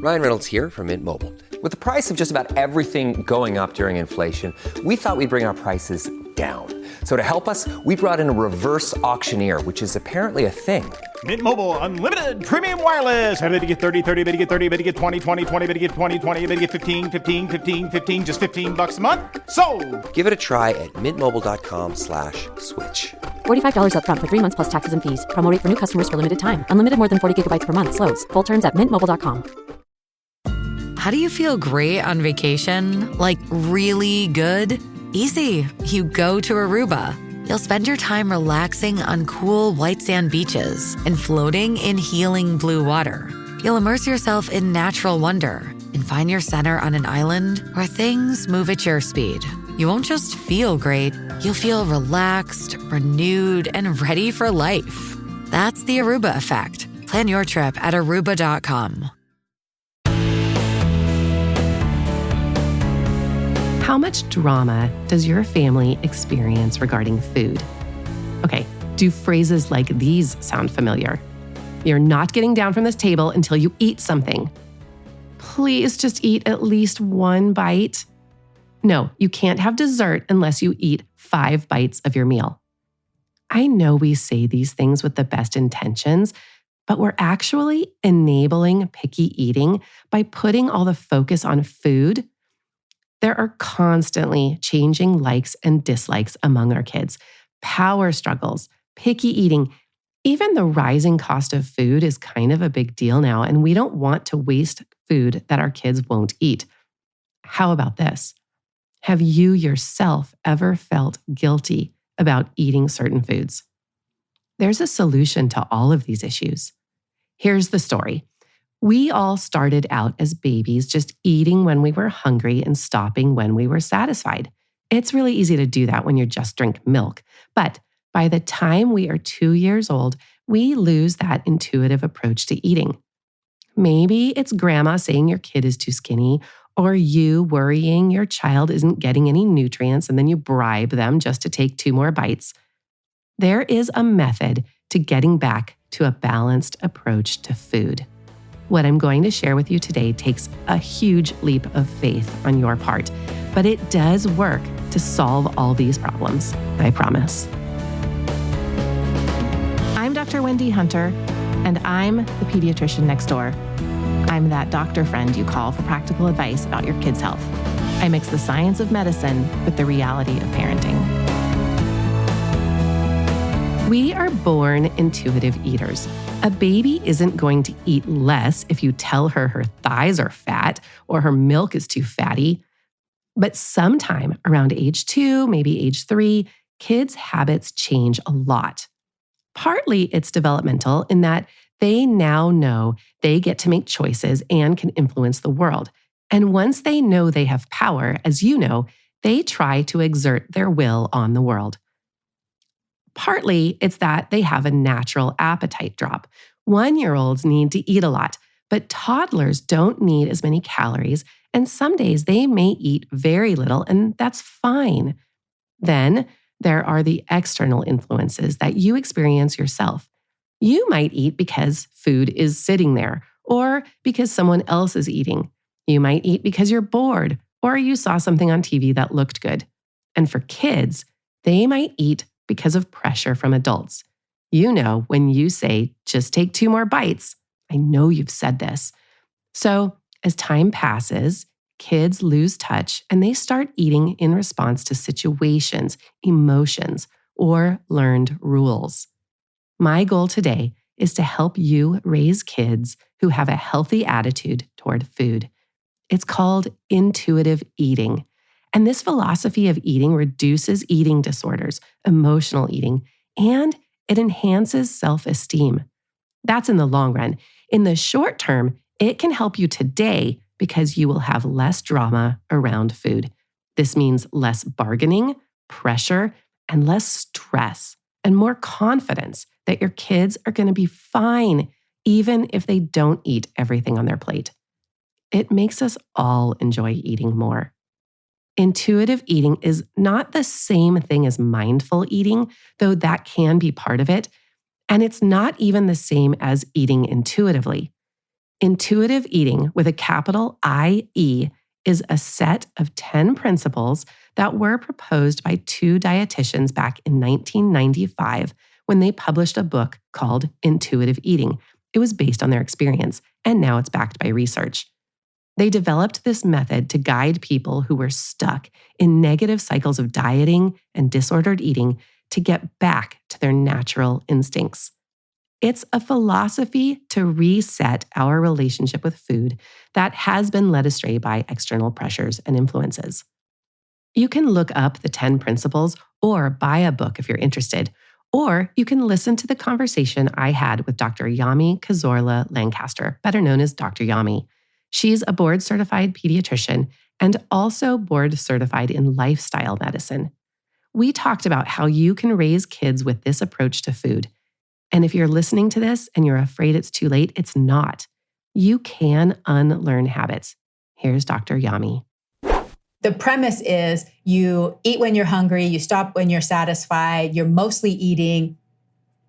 Ryan Reynolds here from Mint Mobile. With the price of just about everything going up during inflation, we thought we'd bring our prices down. So to help us, we brought in a reverse auctioneer, which is apparently a thing. Mint Mobile Unlimited Premium Wireless. How to get 30, 30, bit to get 30, bit to get 20, 20, 20, bit to get 20, 20, bit to get 15, 15, 15, 15, just $15 a month? Sold! Give it a try at mintmobile.com/switch. $45 up front for 3 months plus taxes and fees. Promo rate for new customers for limited time. Unlimited more than 40 gigabytes per month. Slows full terms at mintmobile.com. How do you feel great on vacation? Like really good? Easy. You go to Aruba. You'll spend your time relaxing on cool white sand beaches and floating in healing blue water. You'll immerse yourself in natural wonder and find your center on an island where things move at your speed. You won't just feel great, you'll feel relaxed, renewed, and ready for life. That's the Aruba effect. Plan your trip at aruba.com. How much drama does your family experience regarding food? Okay, do phrases like these sound familiar? You're not getting down from this table until you eat something. Please just eat at least one bite. No, you can't have dessert unless you eat 5 bites of your meal. I know we say these things with the best intentions, but we're actually enabling picky eating by putting all the focus on food. There are constantly changing likes and dislikes among our kids, power struggles, picky eating. Even the rising cost of food is kind of a big deal now, and we don't want to waste food that our kids won't eat. How about this? Have you yourself ever felt guilty about eating certain foods? There's a solution to all of these issues. Here's the story. We all started out as babies just eating when we were hungry and stopping when we were satisfied. It's really easy to do that when you just drink milk. But by the time we are 2 years old, we lose that intuitive approach to eating. Maybe it's grandma saying your kid is too skinny, or you worrying your child isn't getting any nutrients and then you bribe them just to take 2 more bites. There is a method to getting back to a balanced approach to food. What I'm going to share with you today takes a huge leap of faith on your part, but it does work to solve all these problems, I promise. I'm Dr. Wendy Hunter, and I'm the pediatrician next door. I'm that doctor friend you call for practical advice about your kid's health. I mix the science of medicine with the reality of parenting. We are born intuitive eaters. A baby isn't going to eat less if you tell her her thighs are fat or her milk is too fatty. But sometime around age 2, maybe age 3, kids' habits change a lot. Partly it's developmental in that they now know they get to make choices and can influence the world. And once they know they have power, as you know, they try to exert their will on the world. Partly, it's that they have a natural appetite drop. 1-year-olds need to eat a lot, but toddlers don't need as many calories, and some days they may eat very little, and that's fine. Then there are the external influences that you experience yourself. You might eat because food is sitting there, or because someone else is eating. You might eat because you're bored, or you saw something on TV that looked good. And for kids, they might eat because of pressure from adults. You know, when you say, just take 2 more bites, I know you've said this. So as time passes, kids lose touch and they start eating in response to situations, emotions, or learned rules. My goal today is to help you raise kids who have a healthy attitude toward food. It's called intuitive eating. And this philosophy of eating reduces eating disorders, emotional eating, and it enhances self-esteem. That's in the long run. In the short term, it can help you today because you will have less drama around food. This means less bargaining, pressure, and less stress, and more confidence that your kids are going to be fine, even if they don't eat everything on their plate. It makes us all enjoy eating more. Intuitive eating is not the same thing as mindful eating, though that can be part of it. And it's not even the same as eating intuitively. Intuitive eating with a capital IE is a set of 10 principles that were proposed by two dietitians back in 1995 when they published a book called Intuitive Eating. It was based on their experience, and now it's backed by research. They developed this method to guide people who were stuck in negative cycles of dieting and disordered eating to get back to their natural instincts. It's a philosophy to reset our relationship with food that has been led astray by external pressures and influences. You can look up the 10 principles or buy a book if you're interested, or you can listen to the conversation I had with Dr. Yami Cazorla-Lancaster, better known as Dr. Yami. She's a board-certified pediatrician and also board-certified in lifestyle medicine. We talked about how you can raise kids with this approach to food. And if you're listening to this and you're afraid it's too late, it's not. You can unlearn habits. Here's Dr. Yami. The premise is you eat when you're hungry, you stop when you're satisfied, you're mostly eating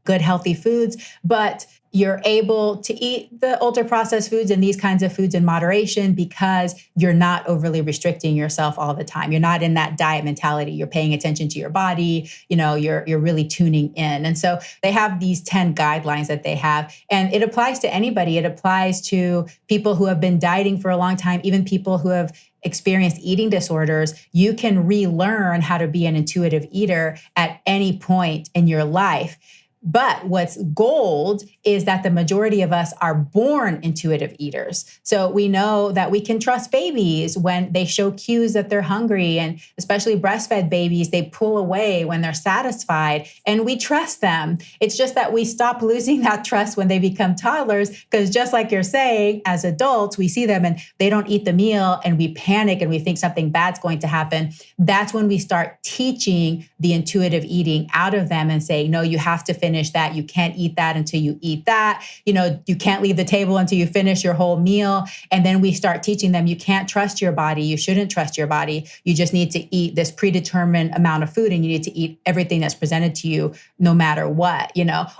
good, healthy foods, but you're able to eat the ultra-processed foods and these kinds of foods in moderation because you're not overly restricting yourself all the time. You're not in that diet mentality. You're paying attention to your body. You're really tuning in. And so they have these 10 guidelines that they have, and it applies to anybody. It applies to people who have been dieting for a long time, even people who have experienced eating disorders. You can relearn how to be an intuitive eater at any point in your life. But what's gold is that the majority of us are born intuitive eaters. So we know that we can trust babies when they show cues that they're hungry, and especially breastfed babies, they pull away when they're satisfied, and we trust them. It's just that we stop losing that trust when they become toddlers, because just like you're saying, as adults, we see them and they don't eat the meal and we panic and we think something bad's going to happen. That's when we start teaching the intuitive eating out of them and saying, no, you have to finish that. You can't eat that until you eat that. You can't leave the table until you finish your whole meal. And then we start teaching them, you can't trust your body. You shouldn't trust your body. You just need to eat this predetermined amount of food, and you need to eat everything that's presented to you no matter what,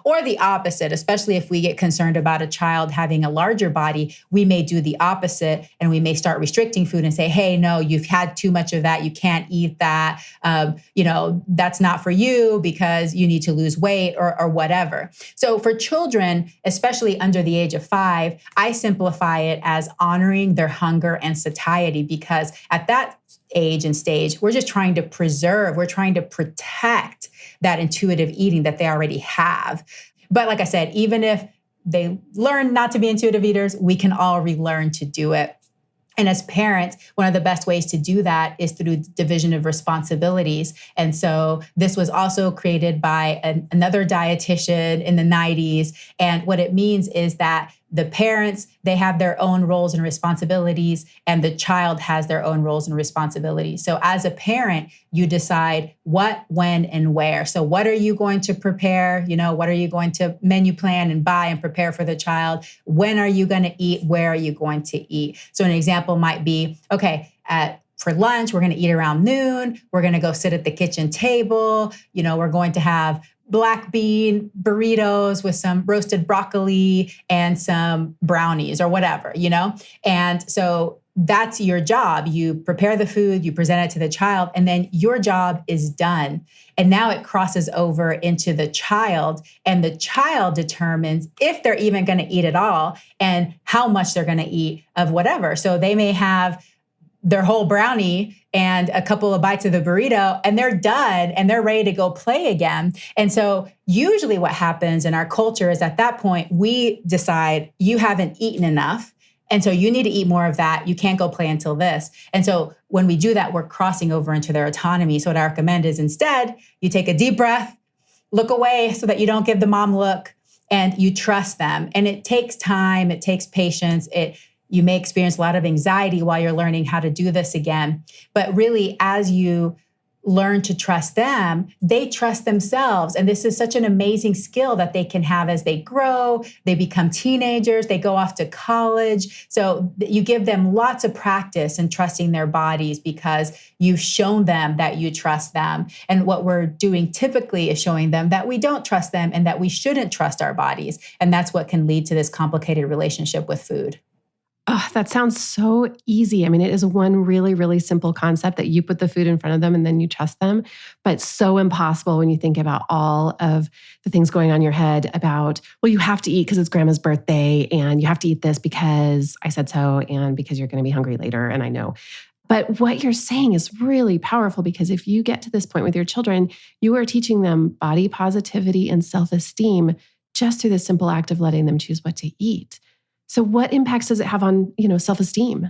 or the opposite, especially if we get concerned about a child having a larger body, we may do the opposite and we may start restricting food and say, hey, no, you've had too much of that. You can't eat that. That's not for you because you need to lose weight or whatever. So for children, especially under the age of 5, I simplify it as honoring their hunger and satiety, because at that age and stage, we're just trying to preserve, we're trying to protect that intuitive eating that they already have. But like I said, even if they learn not to be intuitive eaters, we can all relearn to do it. And as parents, one of the best ways to do that is through division of responsibilities. And so this was also created by another dietitian in the 90s. And what it means is that the parents, they have their own roles and responsibilities, and the child has their own roles and responsibilities. So as a parent, you decide what, when, and where. So what are you going to prepare? What are you going to menu plan and buy and prepare for the child? When are you going to eat? Where are you going to eat? So an example might be, okay, for lunch, we're going to eat around noon. We're going to go sit at the kitchen table. We're going to have black bean burritos with some roasted broccoli and some brownies or whatever, And so that's your job. You prepare the food, you present it to the child, and then your job is done. And now it crosses over into the child, and the child determines if they're even going to eat at all and how much they're going to eat of whatever. So they may have their whole brownie and a couple of bites of the burrito, and they're done and they're ready to go play again. And so usually what happens in our culture is at that point, we decide you haven't eaten enough. And so you need to eat more of that. You can't go play until this. And so when we do that, we're crossing over into their autonomy. So what I recommend is instead, you take a deep breath, look away so that you don't give the mom look, and you trust them. And it takes time. It takes patience. You may experience a lot of anxiety while you're learning how to do this again. But really, as you learn to trust them, they trust themselves. And this is such an amazing skill that they can have as they grow, they become teenagers, they go off to college. So you give them lots of practice in trusting their bodies because you've shown them that you trust them. And what we're doing typically is showing them that we don't trust them and that we shouldn't trust our bodies. And that's what can lead to this complicated relationship with food. Oh, that sounds so easy. I mean, it is one really, really simple concept that you put the food in front of them and then you trust them, but so impossible when you think about all of the things going on in your head about, well, you have to eat because it's grandma's birthday and you have to eat this because I said so and because you're going to be hungry later. And I know. But what you're saying is really powerful because if you get to this point with your children, you are teaching them body positivity and self-esteem just through the simple act of letting them choose what to eat. So what impacts does it have on, self-esteem?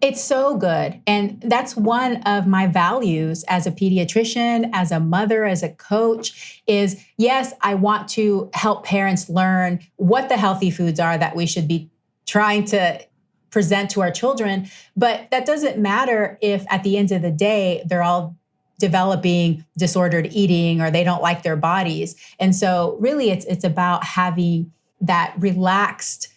It's so good. And that's one of my values as a pediatrician, as a mother, as a coach is, yes, I want to help parents learn what the healthy foods are that we should be trying to present to our children. But that doesn't matter if at the end of the day, they're all developing disordered eating or they don't like their bodies. And so really it's about having that relaxed,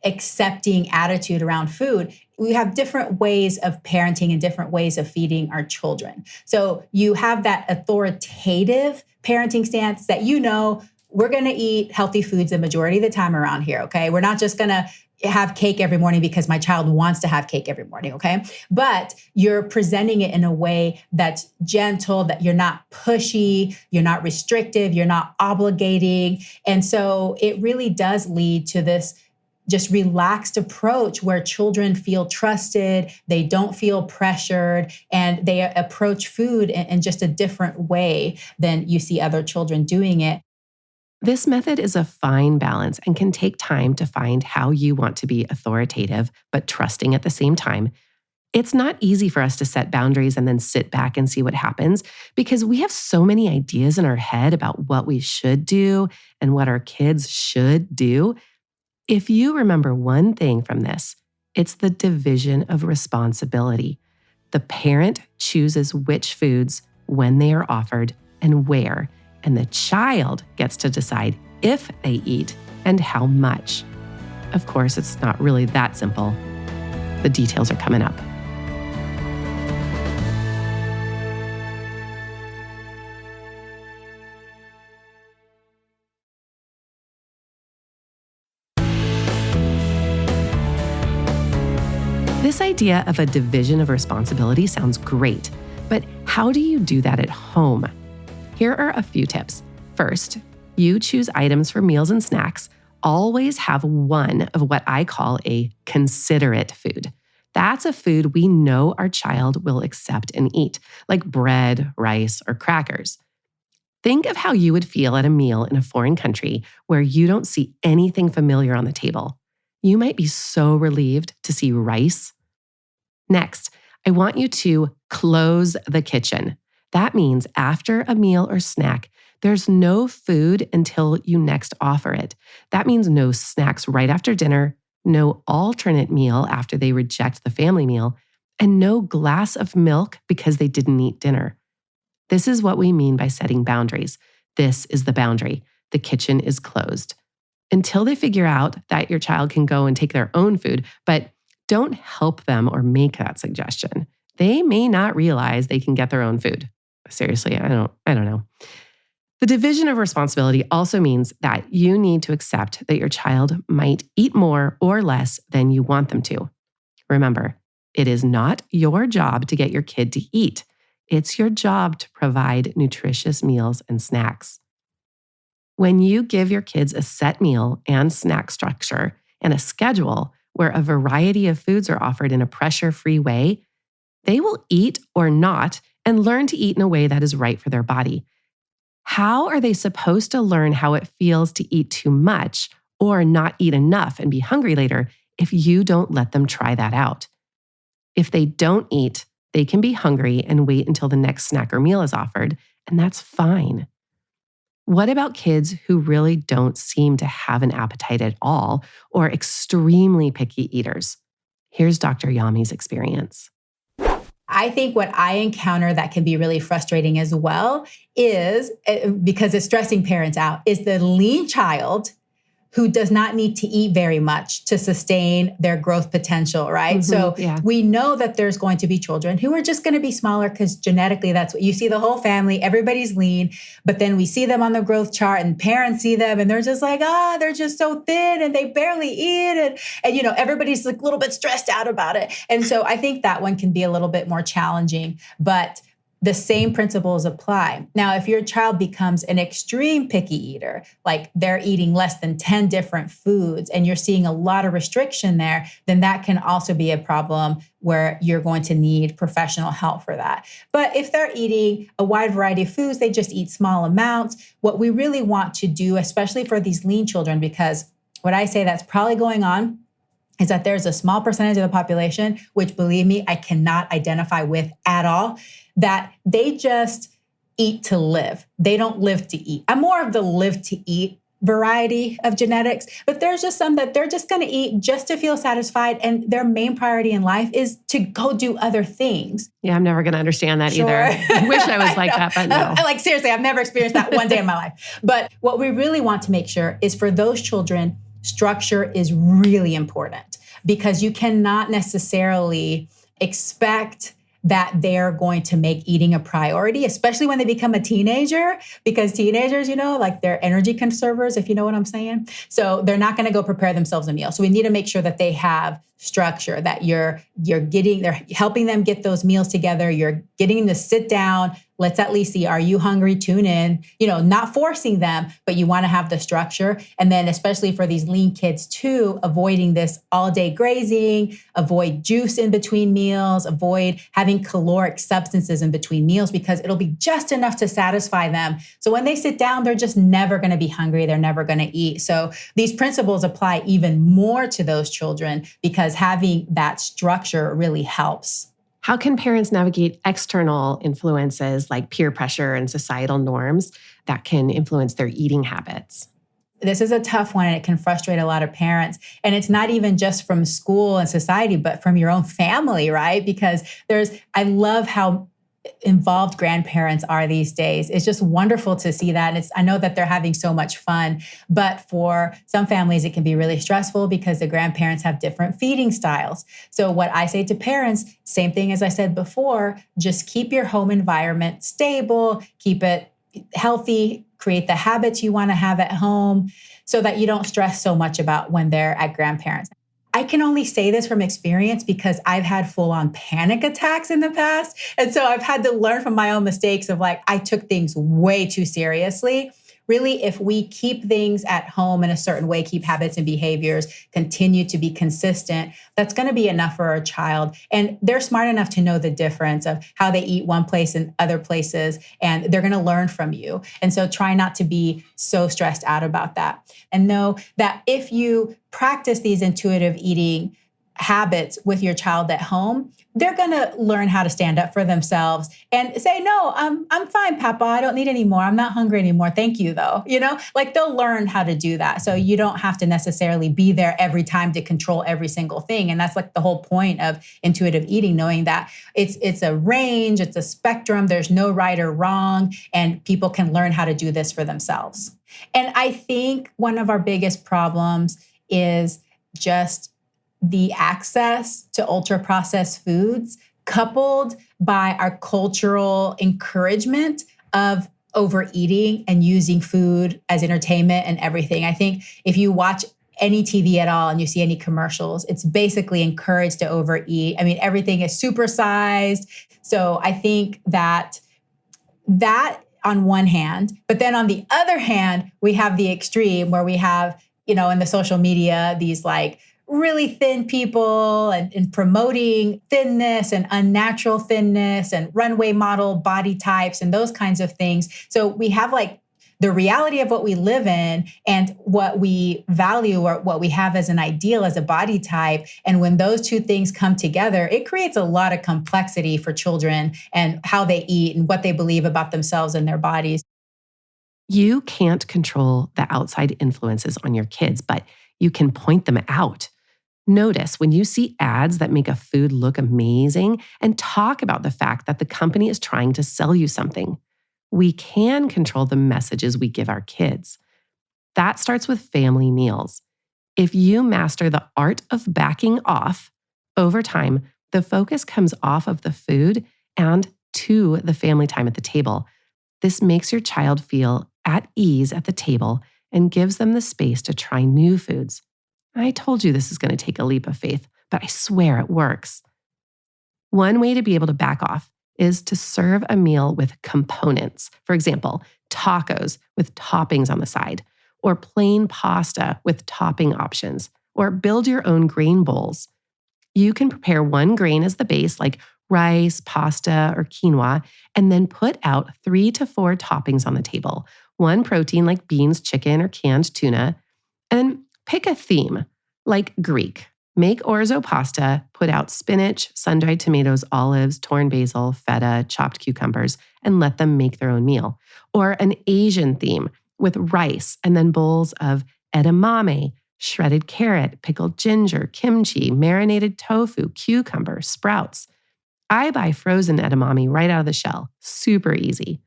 accepting attitude around food. We have different ways of parenting and different ways of feeding our children. So you have that authoritative parenting stance that we're going to eat healthy foods the majority of the time around here, okay? We're not just going to have cake every morning because my child wants to have cake every morning, okay? But you're presenting it in a way that's gentle, that you're not pushy, you're not restrictive, you're not obligating. And so it really does lead to this just relaxed approach where children feel trusted, they don't feel pressured, and they approach food in just a different way than you see other children doing it. This method is a fine balance and can take time to find how you want to be authoritative, but trusting at the same time. It's not easy for us to set boundaries and then sit back and see what happens because we have so many ideas in our head about what we should do and what our kids should do. If you remember one thing from this, it's the division of responsibility. The parent chooses which foods, when they are offered, and where, and the child gets to decide if they eat and how much. Of course, it's not really that simple. The details are coming up. This idea of a division of responsibility sounds great, but how do you do that at home? Here are a few tips. First, you choose items for meals and snacks. Always have one of what I call a considerate food. That's a food we know our child will accept and eat, like bread, rice, or crackers. Think of how you would feel at a meal in a foreign country where you don't see anything familiar on the table. You might be so relieved to see rice. Next, I want you to close the kitchen. That means after a meal or snack, there's no food until you next offer it. That means no snacks right after dinner, no alternate meal after they reject the family meal, and no glass of milk because they didn't eat dinner. This is what we mean by setting boundaries. This is the boundary. The kitchen is closed. Until they figure out that your child can go and take their own food, but don't help them or make that suggestion. They may not realize they can get their own food. Seriously, I don't know. The division of responsibility also means that you need to accept that your child might eat more or less than you want them to. Remember, it is not your job to get your kid to eat. It's your job to provide nutritious meals and snacks. When you give your kids a set meal and snack structure and a schedule where a variety of foods are offered in a pressure-free way, they will eat or not and learn to eat in a way that is right for their body. How are they supposed to learn how it feels to eat too much or not eat enough and be hungry later if you don't let them try that out? If they don't eat, they can be hungry and wait until the next snack or meal is offered, and that's fine. What about kids who really don't seem to have an appetite at all or extremely picky eaters? Here's Dr. Yami's experience. I think what I encounter that can be really frustrating as well is, because it's stressing parents out, is the lean child who does not need to eat very much to sustain their growth potential, right? So we know that there's going to be children who are just going to be smaller because genetically that's what you see. The whole family, everybody's lean, but then we see them on the growth chart and parents see them and they're just like, they're just so thin and they barely eat. And everybody's like a little bit stressed out about it. And so I think that one can be a little bit more challenging, but the same principles apply. Now, if your child becomes an extreme picky eater, like they're eating less than 10 different foods and you're seeing a lot of restriction there, then that can also be a problem where you're going to need professional help for that. But if they're eating a wide variety of foods, they just eat small amounts. What we really want to do, especially for these lean children, because what I say that's probably going on is that there's a small percentage of the population, which believe me, I cannot identify with at all, that they just eat to live. They don't live to eat. I'm more of the live to eat variety of genetics, but there's just some that they're just going to eat just to feel satisfied. And their main priority in life is to go do other things. Yeah, I'm never going to understand that either. I wish I was like that, but no. Like seriously, I've never experienced that one day in my life. But what we really want to make sure is for those children, structure is really important because you cannot necessarily expect that they're going to make eating a priority, especially when they become a teenager, because teenagers, like they're energy conservers, if you know what I'm saying. So they're not going to go prepare themselves a meal. So we need to make sure that they have structure, that they're helping them get those meals together. You're getting them to sit down. Let's at least see, are you hungry? Tune in, not forcing them, but you want to have the structure. And then especially for these lean kids too, avoiding this all day grazing, avoid juice in between meals, avoid having caloric substances in between meals because it'll be just enough to satisfy them. So when they sit down, they're just never going to be hungry. They're never going to eat. So these principles apply even more to those children because having that structure really helps. How can parents navigate external influences like peer pressure and societal norms that can influence their eating habits? This is a tough one and it can frustrate a lot of parents. And it's not even just from school and society, but from your own family, right? Because I love how involved grandparents are these days. It's just wonderful to see that. And I know that they're having so much fun, but for some families, it can be really stressful because the grandparents have different feeding styles. So what I say to parents, same thing as I said before, just keep your home environment stable, keep it healthy, create the habits you want to have at home so that you don't stress so much about when they're at grandparents. I can only say this from experience because I've had full-on panic attacks in the past. And so I've had to learn from my own mistakes of I took things way too seriously. Really, if we keep things at home in a certain way, keep habits and behaviors, continue to be consistent, that's going to be enough for our child. And they're smart enough to know the difference of how they eat one place and other places, and they're going to learn from you. And so try not to be so stressed out about that. And know that if you practice these intuitive eating habits with your child at home, they're going to learn how to stand up for themselves and say, no, I'm fine, Papa. I don't need any more. I'm not hungry anymore. Thank you, though. They'll learn how to do that. So you don't have to necessarily be there every time to control every single thing. And that's the whole point of intuitive eating, knowing that it's a range, it's a spectrum. There's no right or wrong, and people can learn how to do this for themselves. And I think one of our biggest problems is just the access to ultra-processed foods coupled by our cultural encouragement of overeating and using food as entertainment and everything. I think if you watch any TV at all and you see any commercials, it's basically encouraged to overeat. I mean, everything is supersized. So I think that on one hand, but then on the other hand, we have the extreme where we have, in the social media, these really thin people and promoting thinness and unnatural thinness and runway model body types and those kinds of things. So we have the reality of what we live in and what we value or what we have as an ideal as a body type. And when those two things come together, it creates a lot of complexity for children and how they eat and what they believe about themselves and their bodies. You can't control the outside influences on your kids, but you can point them out. Notice when you see ads that make a food look amazing and talk about the fact that the company is trying to sell you something. We can control the messages we give our kids. That starts with family meals. If you master the art of backing off, over time, the focus comes off of the food and to the family time at the table. This makes your child feel at ease at the table and gives them the space to try new foods. I told you this is going to take a leap of faith, but I swear it works. One way to be able to back off is to serve a meal with components. For example, tacos with toppings on the side, or plain pasta with topping options, or build your own grain bowls. You can prepare one grain as the base, like rice, pasta, or quinoa, and then put out 3 to 4 toppings on the table. One protein like beans, chicken, or canned tuna, and then pick a theme like Greek. Make orzo pasta, put out spinach, sun-dried tomatoes, olives, torn basil, feta, chopped cucumbers, and let them make their own meal. Or an Asian theme with rice and then bowls of edamame, shredded carrot, pickled ginger, kimchi, marinated tofu, cucumber, sprouts. I buy frozen edamame right out of the shell. Super easy.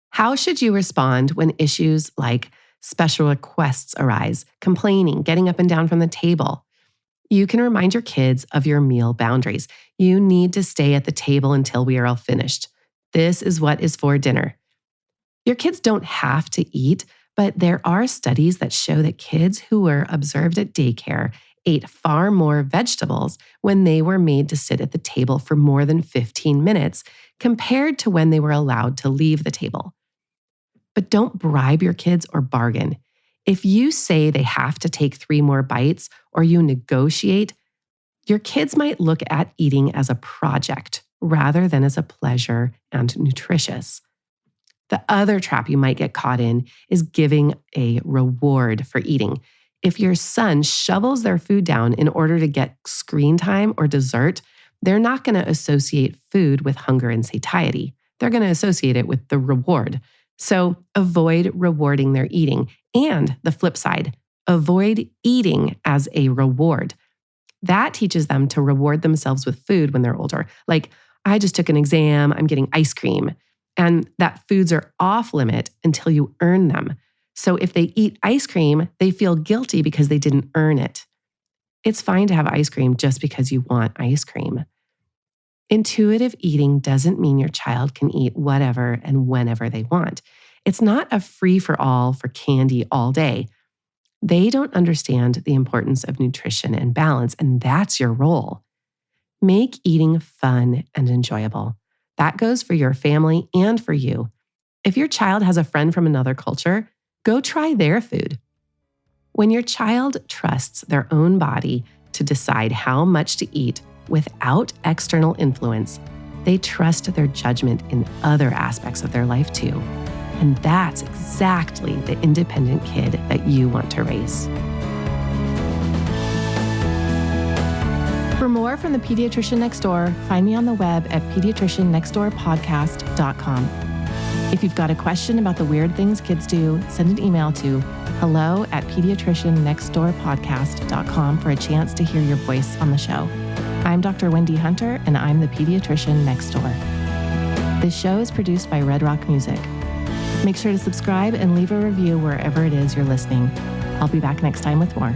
How should you respond when issues like special requests arise, complaining, getting up and down from the table? You can remind your kids of your meal boundaries. You need to stay at the table until we are all finished. This is what is for dinner. Your kids don't have to eat, but there are studies that show that kids who were observed at daycare ate far more vegetables when they were made to sit at the table for more than 15 minutes compared to when they were allowed to leave the table. But don't bribe your kids or bargain. If you say they have to take 3 more bites or you negotiate, your kids might look at eating as a project rather than as a pleasure and nutritious. The other trap you might get caught in is giving a reward for eating. If your son shovels their food down in order to get screen time or dessert, they're not going to associate food with hunger and satiety. They're going to associate it with the reward. So avoid rewarding their eating. And the flip side, avoid eating as a reward. That teaches them to reward themselves with food when they're older. Like, I just took an exam, I'm getting ice cream. And that foods are off limit until you earn them. So if they eat ice cream, they feel guilty because they didn't earn it. It's fine to have ice cream just because you want ice cream. Intuitive eating doesn't mean your child can eat whatever and whenever they want. It's not a free-for-all for candy all day. They don't understand the importance of nutrition and balance, and that's your role. Make eating fun and enjoyable. That goes for your family and for you. If your child has a friend from another culture, go try their food. When your child trusts their own body to decide how much to eat without external influence, they trust their judgment in other aspects of their life too. And that's exactly the independent kid that you want to raise. For more from the Pediatrician Next Door, find me on the web at pediatriciannextdoorpodcast.com. If you've got a question about the weird things kids do, send an email to hello@pediatriciannextdoorpodcast.com for a chance to hear your voice on the show. I'm Dr. Wendy Hunter, and I'm the Pediatrician Next Door. This show is produced by Red Rock Music. Make sure to subscribe and leave a review wherever it is you're listening. I'll be back next time with more.